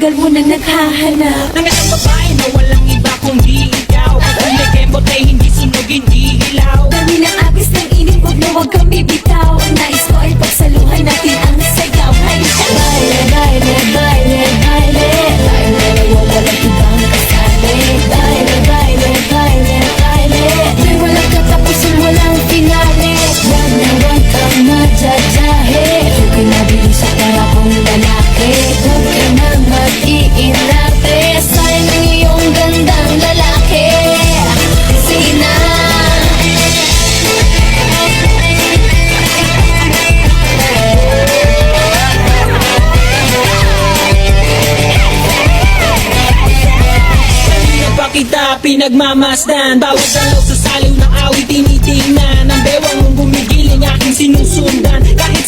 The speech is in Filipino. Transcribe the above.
Matagal mo nang naghahanap ng isang babae na walang iba kundi ikaw. Kung may kembot ay hindi sunog, hindi ilaw. Dami ng agis ng init, wag na wag kang bibitaw. Ang nais ko ay pagsaluhan natin ang sayaw. Halika baile, baile, baile, baile, baile, walang ibang kasali. Baile, baile, baile, baile, may walang katapusan, walang finale. Wag na wag kang madjadjahe, huwag ka na bilis para kong lalaki. Huwag ka na mag-iinate, sayang ang iyong gandang lalaki. Sige na. Kanina pa kita pinagmamasdan, bawat dalaw sa saliw ng awit tinitingnan. Ang bewang mong gumigil ang aking sinusundan. Kahit